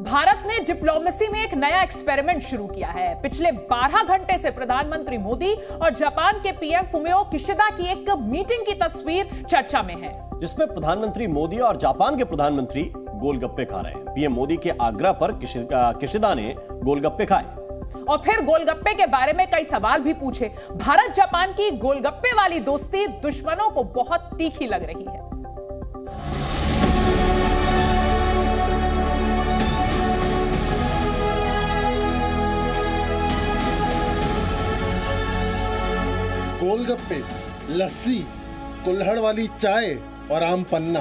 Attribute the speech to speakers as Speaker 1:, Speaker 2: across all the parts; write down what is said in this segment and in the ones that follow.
Speaker 1: भारत ने डिप्लोमेसी में एक नया एक्सपेरिमेंट शुरू किया है। पिछले 12 घंटे से प्रधानमंत्री मोदी और जापान के पीएम फुमियो किशिदा की एक मीटिंग की तस्वीर चर्चा में है,
Speaker 2: जिसमें प्रधानमंत्री मोदी और जापान के प्रधानमंत्री गोलगप्पे खा रहे हैं। पीएम मोदी के आग्रह पर किशिदा ने गोलगप्पे खाए
Speaker 1: और फिर गोलगप्पे के बारे में कई सवाल भी पूछे। भारत जापान की गोलगप्पे वाली दोस्ती दुश्मनों को बहुत तीखी लग रही है।
Speaker 3: गोलगप्पे, लस्सी, कुल्हड़ वाली चाय और आम पन्ना।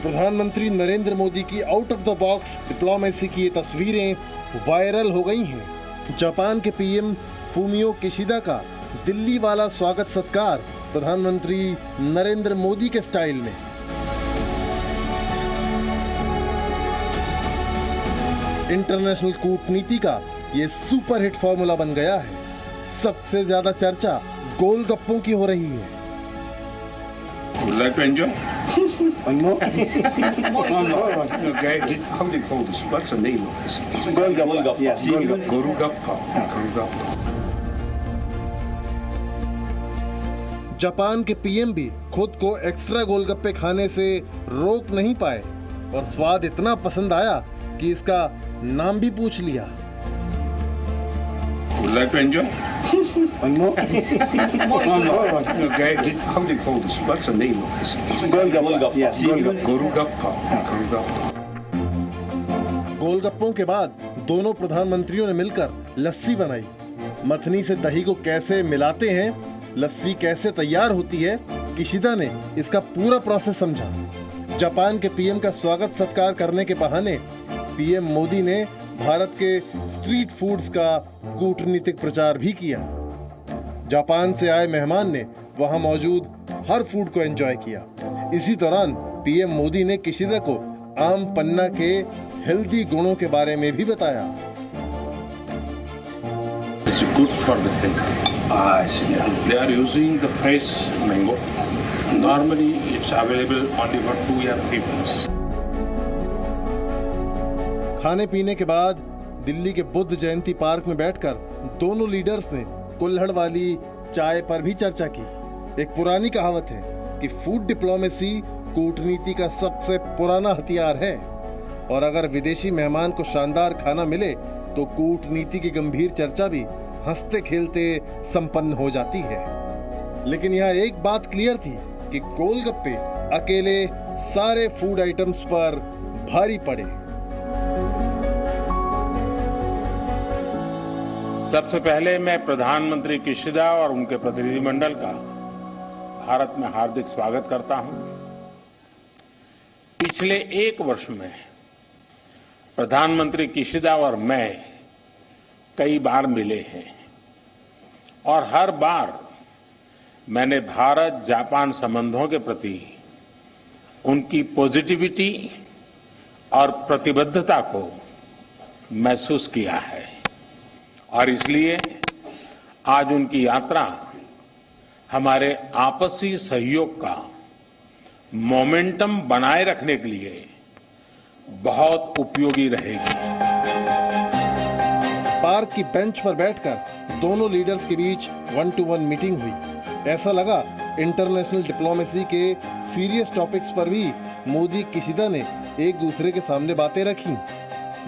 Speaker 3: प्रधानमंत्री नरेंद्र मोदी की out of the box diplomacy की ये तस्वीरें वायरल हो गई हैं। जापान के पीएम फुमियो किशिदा का दिल्ली वाला स्वागत सत्कार प्रधानमंत्री नरेंद्र मोदी के स्टाइल में। इंटरनेशनल कूटनीति का ये सुपरहिट फॉर्मूला बन गया है। सबसे ज्यादा चर्चा गोलगप्पों की हो रही है।
Speaker 4: Would you like to enjoy? One more? Okay, how do you call this? What's the name of this?
Speaker 2: Golgappa.
Speaker 4: Yes, Golgappa.
Speaker 3: Japan के पीएम भी खुद को एक्स्ट्रा गोलगप्पे खाने से रोक नहीं पाए और स्वाद इतना पसंद आया कि इसका नाम भी पूछ लिया।
Speaker 4: Would you like to enjoy? One more? Okay, how do you call this? What's the name of this?
Speaker 2: Golgappa.
Speaker 4: Yes, Golgappa.
Speaker 3: गोलगप्पों के बाद दोनों प्रधानमंत्रियों ने मिलकर लस्सी बनाई। मथनी से दही को कैसे मिलाते हैं, लस्सी कैसे तैयार होती है, किशिदा ने इसका पूरा प्रोसेस समझा। जापान के पीएम का स्वागत सत्कार करने के बहाने पीएम मोदी ने भारत के स्ट्रीट फूड्स का कूटनीतिक प्रचार भी किया। जापान से आए मेहमान ने वहां मौजूद हर फूड को एंजॉय किया। इसी दौरान पीएम मोदी ने किशिदा को आम पन्ना के हेल्दी गुणों के बारे में भी बताया।
Speaker 4: It's good for the health. I see. They are using the fresh mango. Normally, it's available only for 2 young people.
Speaker 3: खाने पीने के बाद दिल्ली के बुद्ध जयंती पार्क में बैठकर दोनों लीडर्स ने कुल्हड़ वाली चाय पर भी चर्चा की। एक पुरानी कहावत है कि फूड डिप्लोमेसी कूटनीति का सबसे पुराना हथियार है और अगर विदेशी मेहमान को शानदार खाना मिले तो कूटनीति की गंभीर चर्चा भी हंसते खेलते संपन्न हो जाती है। लेकिन यहाँ एक बात क्लियर थी कि गोलगप्पे अकेले सारे फूड आइटम्स पर भारी पड़े।
Speaker 5: सबसे पहले मैं प्रधानमंत्री किशिदा और उनके प्रतिनिधिमंडल का भारत में हार्दिक स्वागत करता हूं। पिछले 1 वर्ष में प्रधानमंत्री किशिदा और मैं कई बार मिले हैं और हर बार मैंने भारत जापान संबंधों के प्रति उनकी पॉजिटिविटी और प्रतिबद्धता को महसूस किया है और इसलिए आज उनकी यात्रा हमारे आपसी सहयोग का मोमेंटम बनाए रखने के लिए बहुत उपयोगी रहेगी।
Speaker 3: पार्क की बेंच पर बैठकर दोनों लीडर्स के बीच 1-to-1 मीटिंग हुई। ऐसा लगा इंटरनेशनल डिप्लोमेसी के सीरियस टॉपिक्स पर भी मोदी किशिदा ने एक दूसरे के सामने बातें रखी।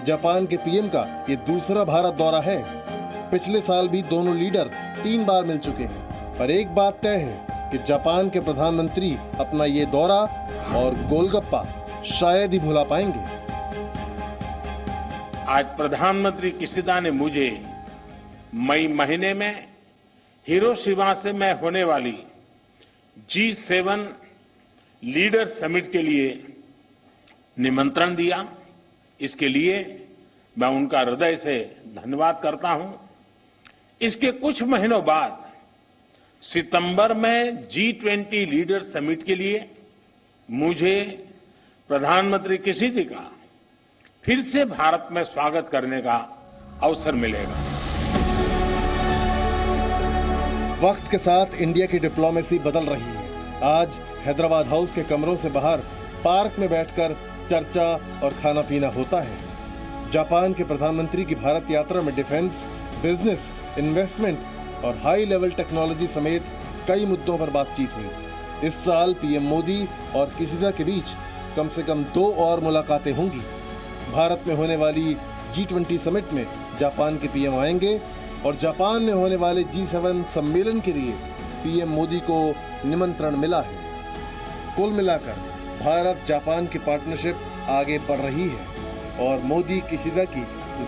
Speaker 3: जापान के पीएम का ये दूसरा भारत दौरा है। पिछले साल भी दोनों लीडर 3 बार मिल चुके हैं, पर एक बात तय है कि जापान के प्रधानमंत्री अपना ये दौरा और गोलगप्पा शायद ही भुला पाएंगे।
Speaker 5: आज प्रधानमंत्री किशिदा ने मुझे मई महीने में हिरोशिमा से मैं होने वाली G7 लीडर समिट के लिए निमंत्रण दिया। इसके लिए मैं उनका हृदय से धन्यवाद करता हूं। इसके कुछ महीनों बाद सितंबर में G20 लीडर समिट के लिए मुझे प्रधानमंत्री किशिदा का फिर से भारत में स्वागत करने का अवसर मिलेगा।
Speaker 3: वक्त के साथ इंडिया की डिप्लोमेसी बदल रही है। आज हैदराबाद हाउस के कमरों से बाहर पार्क में बैठकर चर्चा और खाना पीना होता है। जापान के प्रधानमंत्री की भारत यात्रा में डिफेंस, बिजनेस, इन्वेस्टमेंट और हाई लेवल टेक्नोलॉजी समेत कई मुद्दों पर बातचीत हुई। इस साल पीएम मोदी और किशिदा के बीच कम से कम 2 और मुलाकातें होंगी। भारत में होने वाली G20 समिट में जापान के पीएम आएंगे और जापान में होने वाले G7 सम्मेलन के लिए पीएम मोदी को निमंत्रण मिला है। कुल मिलाकर भारत जापान की पार्टनरशिप आगे बढ़ रही है और मोदी किशिदा की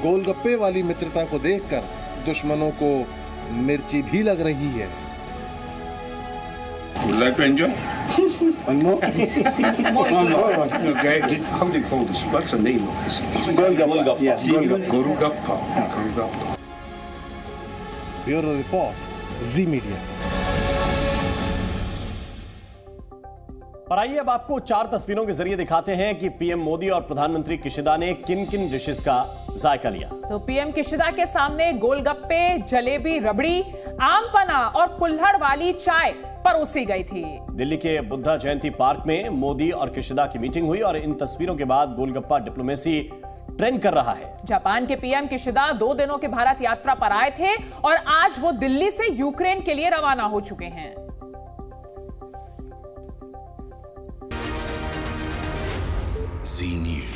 Speaker 3: गोलगप्पे वाली मित्रता को देखकर दुश्मनों को मिर्ची भी लग रही है।
Speaker 4: Would you like to enjoy?
Speaker 6: One more?
Speaker 4: Okay. How do you call this? What's the name of this?
Speaker 6: Golgappa. Yes.
Speaker 4: Golgappa. Golgappa.
Speaker 3: Bureau report, Zee media.
Speaker 2: और आइए अब आपको 4 तस्वीरों के जरिए दिखाते हैं कि पीएम मोदी और प्रधानमंत्री किशिदा ने किन किन डिशेस का जायका लिया।
Speaker 1: तो पीएम किशिदा के सामने गोलगप्पे, जलेबी, रबड़ी, आम पन्ना और कुल्हड़ वाली चाय परोसी गई थी।
Speaker 2: दिल्ली के बुद्धा जयंती पार्क में मोदी और किशिदा की मीटिंग हुई और इन तस्वीरों के बाद गोलगप्पा डिप्लोमेसी ट्रेंड कर रहा है।
Speaker 1: जापान के पीएम किशिदा 2 दिनों के भारत यात्रा पर आए थे और आज वो दिल्ली से यूक्रेन के लिए रवाना हो चुके हैं।
Speaker 7: Z News.